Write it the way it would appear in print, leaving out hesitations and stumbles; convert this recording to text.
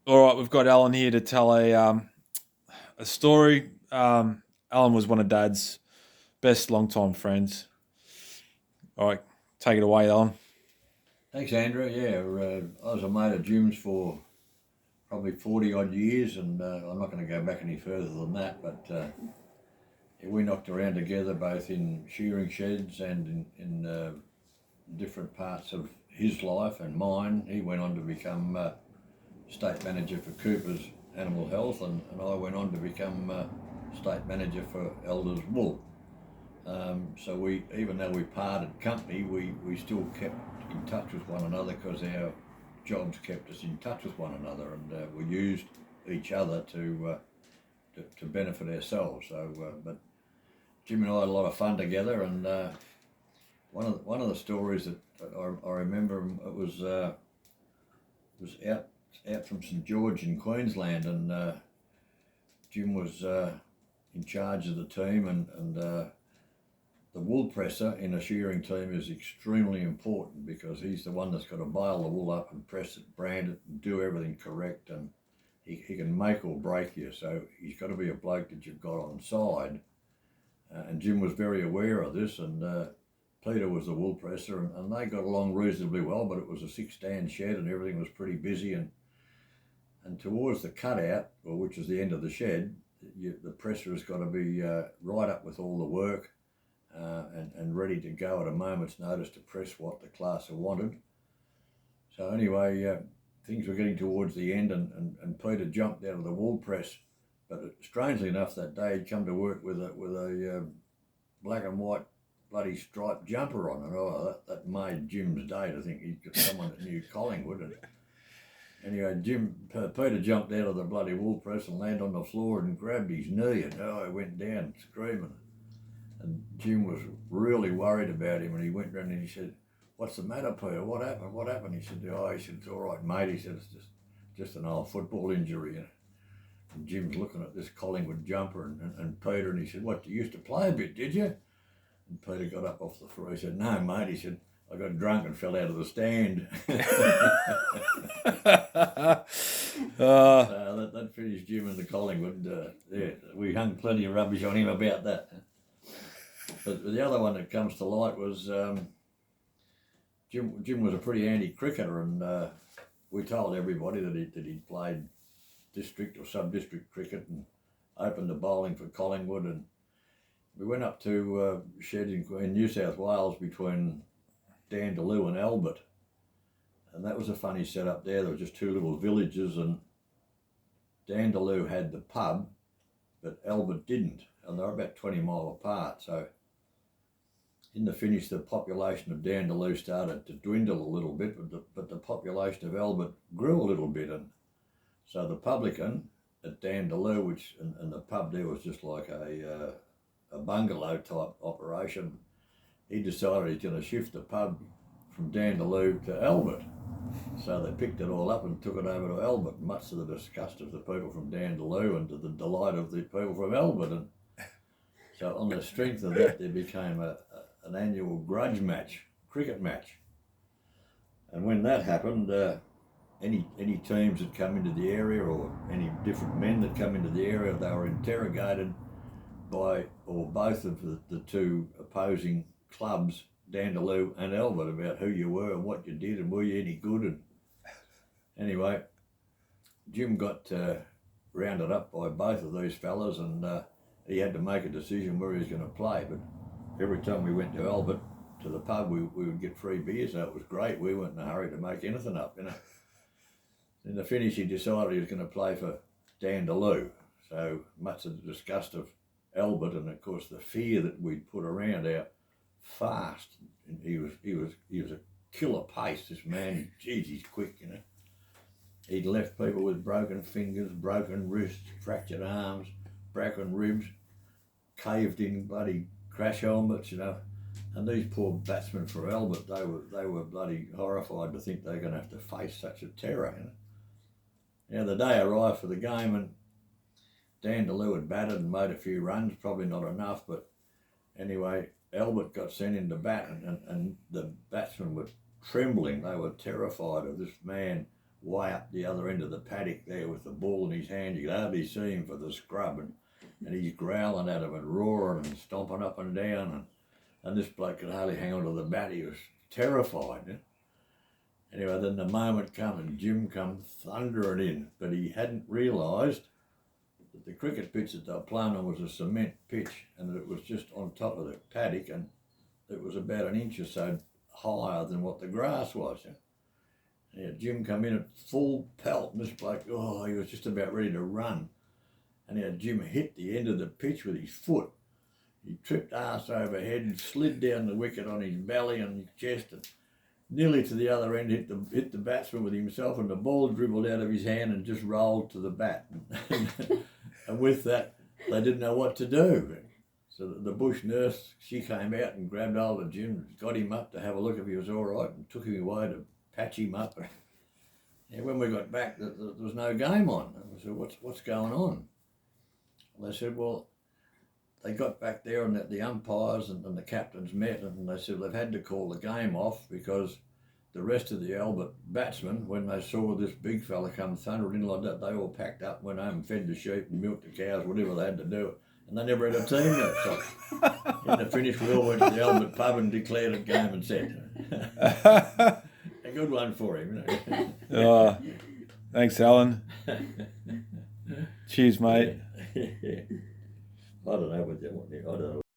All right, we've got Alan here to tell a story. Alan was one of Dad's best longtime friends. All right, take it away, Alan. Thanks, Andrew. Yeah, I was a mate of Jim's for probably 40 odd years, and I'm not going to go back any further than that. But yeah, we knocked around together both in shearing sheds and in different parts of his life and mine. He went on to become state manager for Cooper's Animal Health, and I went on to become state manager for Elders Wool. So we, even though we parted company, we still kept in touch with one another because our jobs kept us in touch with one another, and we used each other to benefit ourselves. So, but Jim and I had a lot of fun together, and one of the stories that I remember, it was out from St George in Queensland, and Jim was in charge of the team, and the wool presser in a shearing team is extremely important because he's the one that's got to bale the wool up and press it, brand it, and do everything correct, and he can make or break you. So he's got to be a bloke that you've got on side. And Jim was very aware of this, and Peter was the wool presser, and they got along reasonably well, but it was a 6-stand shed and everything was pretty busy. And towards the cutout, or which is the end of the shed, the presser has got to be right up with all the work. And ready to go at a moment's notice to press what the classer wanted. So anyway, things were getting towards the end, and Peter jumped out of the wool press. But strangely enough, that day he'd come to work with a black and white bloody striped jumper on, and that made Jim's day to think he'd got someone that knew Collingwood. And anyway, Peter jumped out of the bloody wool press and landed on the floor and grabbed his knee, and he went down screaming. And Jim was really worried about him, and he went round and he said, "What's the matter, Peter? What happened? What happened?" He said, "It's all right, mate." He said, "It's just an old football injury." And Jim's looking at this Collingwood jumper and Peter, and he said, "What, you used to play a bit, did you?" And Peter got up off the floor. He said, "No, mate." He said, "I got drunk and fell out of the stand." So that finished Jim and the Collingwood. Yeah, we hung plenty of rubbish on him about that. But the other one that comes to light was Jim was a pretty handy cricketer, and we told everybody that he'd played district or sub-district cricket and opened the bowling for Collingwood. And we went up to shed in New South Wales between Dandaloo and Albert, and that was a funny setup there. There were just two little villages, and Dandaloo had the pub, but Albert didn't, and they were about 20 mile apart. So in the finish, the population of Dandaloo started to dwindle a little bit, but the population of Albert grew a little bit, and so the publican at Dandaloo, and the pub there was just like a bungalow type operation. He decided he's going to shift the pub from Dandaloo to Albert. So they picked it all up and took it over to Albert, much to the disgust of the people from Dandaloo and to the delight of the people from Albert. And so on the strength of that, there became an annual grudge match, cricket match. And when that happened, any teams that come into the area, or any different men that come into the area, they were interrogated by or both of the two opposing clubs, Dandaloo and Albert, about who you were and what you did and were you any good. And anyway, Jim got rounded up by both of these fellas, and he had to make a decision where he was going to play. But every time we went to Albert, to the pub, we would get free beer, so it was great. We weren't in a hurry to make anything up. In the finish, he decided he was going to play for Dandaloo. So much to the disgust of Albert, and of course the fear that we'd put around how fast he was a killer pace. This man, geez, he's quick. He'd left people with broken fingers, broken wrists, fractured arms, broken ribs, caved in bloody crash helmets. And these poor batsmen for Albert, they were bloody horrified to think they were going to have to face such a terror. Now the day arrived for the game, and Dandaloo had batted and made a few runs, probably not enough, but anyway, Albert got sent in to bat, and the batsmen were trembling. They were terrified of this man way up the other end of the paddock there with the ball in his hand. You could hardly see him for the scrub, and he's growling at him and roaring and stomping up and down, and this bloke could hardly hang on to the bat. He was terrified. Yeah? Anyway, then the moment come and Jim come thundering in, but he hadn't realised that the cricket pitch that they were playing on was a cement pitch, and that it was just on top of the paddock, and it was about an inch or so higher than what the grass was. Yeah, Jim come in at full pelt, and this bloke, he was just about ready to run. And Jim hit the end of the pitch with his foot. He tripped arse over head and slid down the wicket on his belly and his chest, and nearly to the other end hit the batsman with himself, and the ball dribbled out of his hand and just rolled to the bat. And with that, they didn't know what to do. So the bush nurse, she came out and grabbed hold of Jim, got him up to have a look if he was all right, and took him away to patch him up. And when we got back, there was no game on. And we said, what's going on? And they said, well, they got back there and the umpires and the captains met, and they said they've had to call the game off because the rest of the Albert batsmen, when they saw this big fella come thundering in like that, they all packed up, went home and fed the sheep and milked the cows, whatever they had to do. And they never had a team that time. In the finish, we all went to the Albert pub and declared a game and said, a good one for him. Thanks, Alan. Cheers, mate. I don't know what you want. I don't know.